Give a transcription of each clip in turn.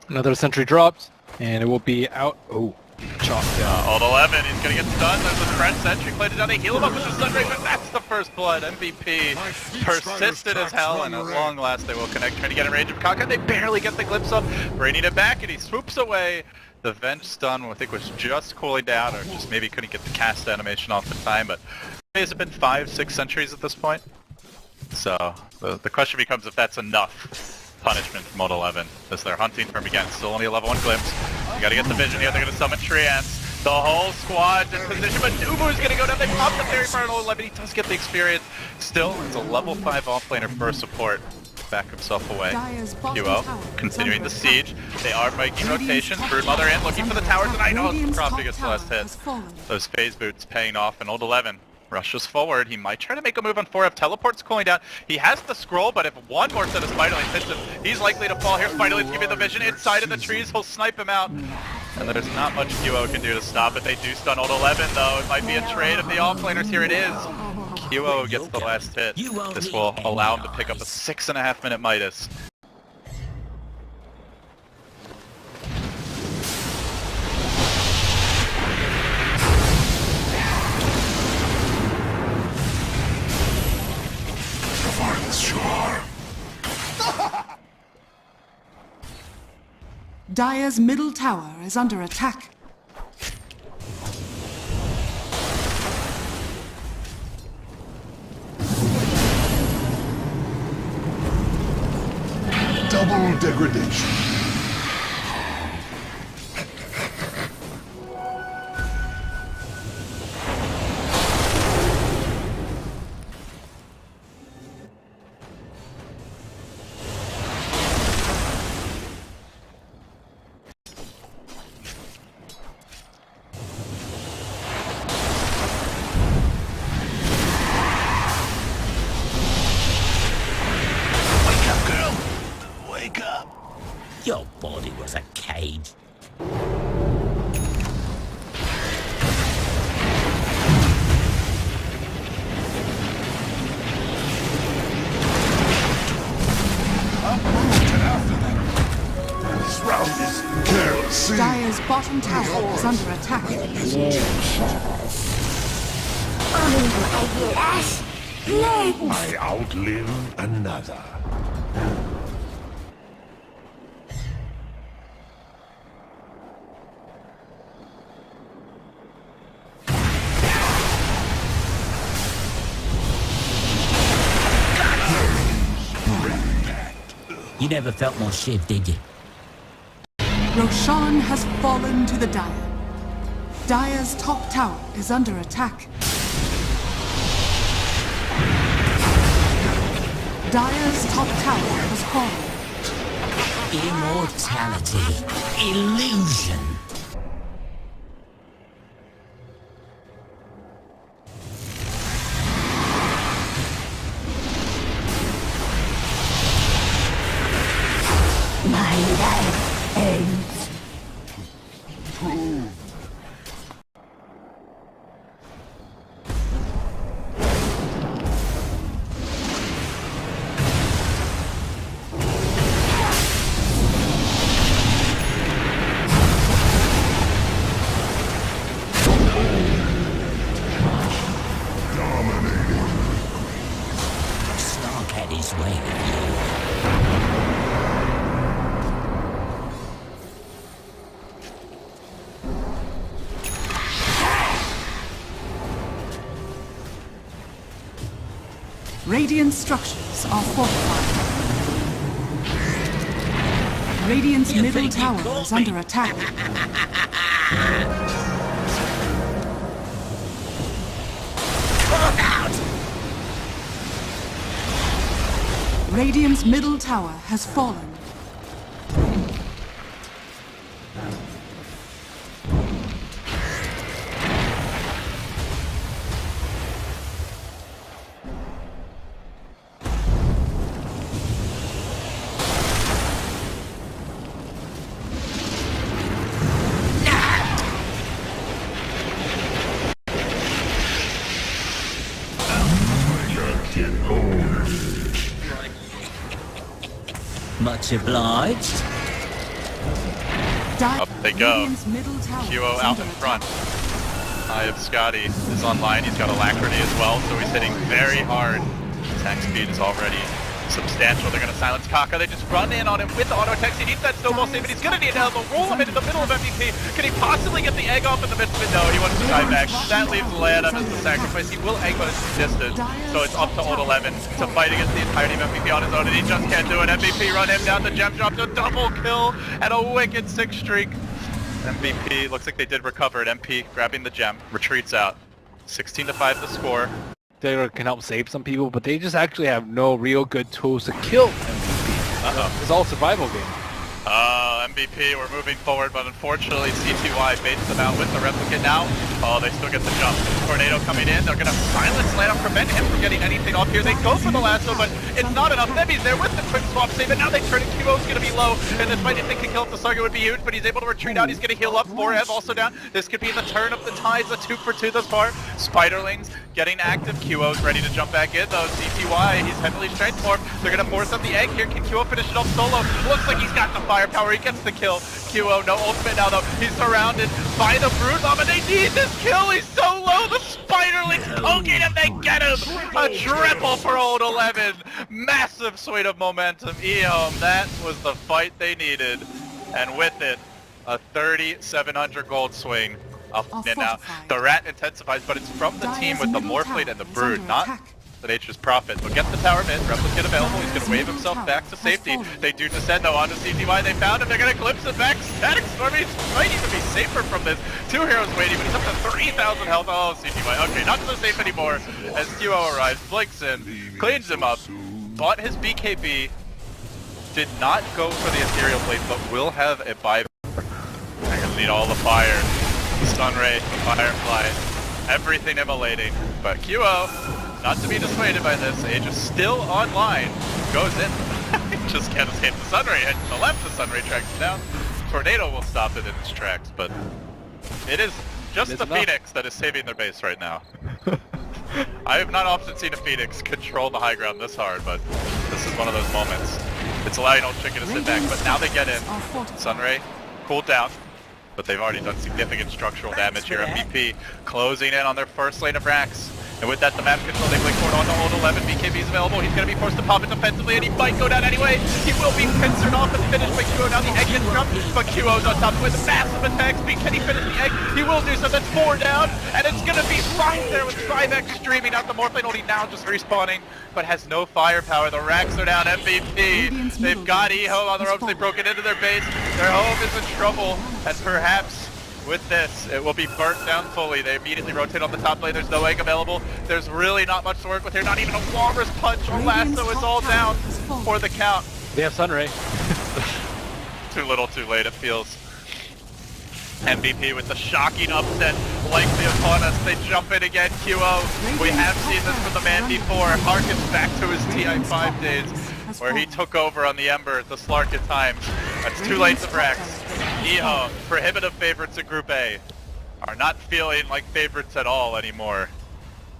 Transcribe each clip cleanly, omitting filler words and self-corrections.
Another sentry dropped, and it will be out. Oh, chopped down. Old 11, he's gonna get stunned. There's a fresh sentry played it down. They heal him up with the stun ring, but that's the first blood. MVP persistent as hell, and at long last they will connect. Trying to get in range of Kaka. They barely get the glimpse of bringing it back, and he swoops away. The Venge stun, I think, was just cooling down, or just maybe couldn't get the cast animation off in time, but has it been 5-6 sentries at this point? So the question becomes if that's enough punishment from Old 11, as they're hunting for him again. Still only a level 1 glimpse. You gotta get the vision here. They're gonna summon Triance. The whole squad's in position, but Nubu's gonna go down. They pop the fairy fire on Old 11. He does get the experience. Still, it's a level 5 offlaner for support. Back himself away. QO continuing the siege. They are making rotations. Broodmother in, looking for the towers, and I know Crofty gets the last hit. Those phase boots paying off, and Old 11 rushes forward. He might try to make a move on 4F. Teleport's cooling down. He has the scroll, but if one more set of Spiderlings hits him, he's likely to fall here. Spiderlings give you the vision inside of the trees. He'll snipe him out. And there's not much QO can do to stop it. They do stun Old 11, though. It might be a trade of the offlaners. Here it is. QO gets the last hit. This will allow him to pick up a 6.5 minute Midas. Dire's middle tower is under attack. Double degradation. Your body was a cage. This round is careless. Dire's bottom tower is under attack. I outlive another. You never felt more shiv, did you? Roshan has fallen to the Dire. Dire's top tower is under attack. Dire's top tower has fallen. Immortality. Illusion. My life ends. Dominating. Snark had his way with you. Radiant structures are fortified. Radiant's middle tower is under attack. Radiant's middle tower has fallen. Much obliged. Up they go. Radiant's middle tower QO is out under in attack. front. Eye of Scotty is online. He's got Alacrity as well, so he's hitting very hard. Attack speed is already substantial. They're going to silence Kaka. They just run in on him with the auto attacks. He needs that snowball save, but he's going to need help. They'll roll him into the middle of MVP. Can he possibly get the egg off in the midst of it? No, he wants to die back. That leaves Lana as the sacrifice. He will egg, but it's distance. So it's up to Old 11 to fight against the entirety of MVP on his own, and he just can't do it. MVP run him down. The gem drops a double kill and a wicked 6 streak. MVP looks like they did recover it. MP grabbing the gem, retreats out. 16-5 the score. They can help save some people, but they just actually have no real good tools to kill MVP. It's all survival game. MVP, we're moving forward, but unfortunately CTY baits them out with the replicate now. Oh, they still get the jump. Tornado coming in. They're going to silence Lana, prevent him from getting anything off here. They go for the lasso, but it's not enough. Nebi's there with the quick swap save, and now they turn it. QO's going to be low, and this fight if they can kill it, the Saga would be huge, but he's able to retreat out. He's going to heal up. 4Ev also down. This could be the turn of the tides, a 2 for 2 thus far. Spiderlings getting active. QO's ready to jump back in, though. CTY, he's heavily strength formed. They're going to force up the egg here. Can QO finish it off solo? Looks like he's got the firepower. He gets the kill. QO, no ultimate now though. He's surrounded by the Brood Bomb, and they need this kill. He's so low. The Spiderlings poking him. They get him. A triple for Old 11. Massive swing of momentum. Ehome, that was the fight they needed. And with it, a 3,700 gold swing. Up and now. The Rat intensifies, but it's from the team with the Morphblade and the Brood, not the Nature's Prophet. But get the tower mid, replicate available, he's going to wave himself back to safety. They do descend though onto CTY, they found him, they're going to glimpse it back. Static Storm, he might even be safer from this. 2 heroes waiting, but he's up to 3,000 health. Oh, CTY, okay, not so safe anymore as QO arrives, blinks in, cleans him up, bought his BKB, did not go for the Ethereal Blade, but will have a buyback. They're going to need all the fire. Sunray, Firefly, everything immolating, but QO, not to be dissuaded by this, Age is still online, goes in, just can't escape the Sunray, and to the left the Sunray tracks him down. Tornado will stop it in its tracks, but it is just the Phoenix that is saving their base right now. I have not often seen a Phoenix control the high ground this hard, but this is one of those moments. It's allowing Old Chicken to sit back, but now they get in. Sunray cooled down, but they've already done significant structural damage here. MVP closing in on their first lane of racks. And with that, the map control, they blink forward onto Old 11. BKB is available. He's going to be forced to pop it defensively, and he might go down anyway. He will be pincered off and finished by QO. Now the egg gets dropped, but QO's on top with massive attack speed. Can he finish the egg? He will do so. That's 4 down, and it's going to be fine there with Trivex streaming out the Morphblade, only now just respawning, but has no firepower. The racks are down. MVP. They've got Ehome on the ropes. They've broken into their base. Their home is in trouble, and perhaps with this, it will be burnt down fully. They immediately rotate on the top lane. There's no egg available. There's really not much to work with here. Not even a Walrus Punch or Lasso. It's all down for the count. They have Sunray. Too little, too late, it feels. MVP with the shocking upset likely upon us. They jump in again. QO, we have seen this from the man before. Harkens back to his TI5 days, where he took over on the Ember at the Slark at times. That's 2 lanes of racks. Ehome, prohibitive favorites in Group A, are not feeling like favorites at all anymore.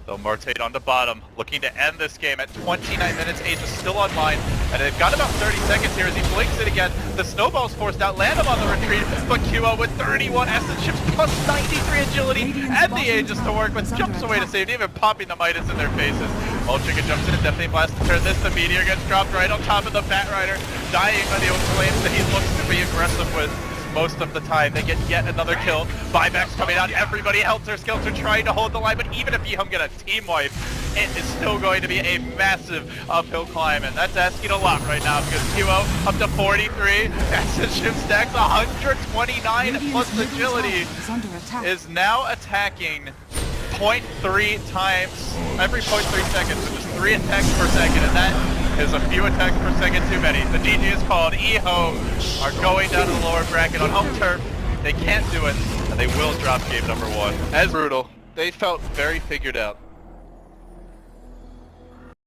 They'll rotate on the bottom, looking to end this game at 29 minutes. Age is still online, and they've got about 30 seconds here as he blinks it again. The snowball's forced out, land him on the retreat, but QO with 31 essence chips plus 93 agility, and the Aegis to work with, jumps away to safety, even popping the Midas in their faces. Old Chicken jumps in and definitely blasts to turn this. The Meteor gets dropped right on top of the Bat Rider, dying by the old flames that he looks to be aggressive with most of the time. They get yet another kill. Buybacks coming out. Everybody helter-skelter trying to hold the line, but even if Ehome get a team wipe, it is still going to be a massive uphill climb, and that's asking a lot right now because QO up to 43. Essence Ship stacks 129 plus agility is now attacking 0.3 times every 0.3 seconds, so just 3 attacks per second, and that is a few attacks per second too many. The GG is called. Ehome are going down to the lower bracket on home turf. They can't do it, and they will drop game number 1. As brutal, they felt very figured out.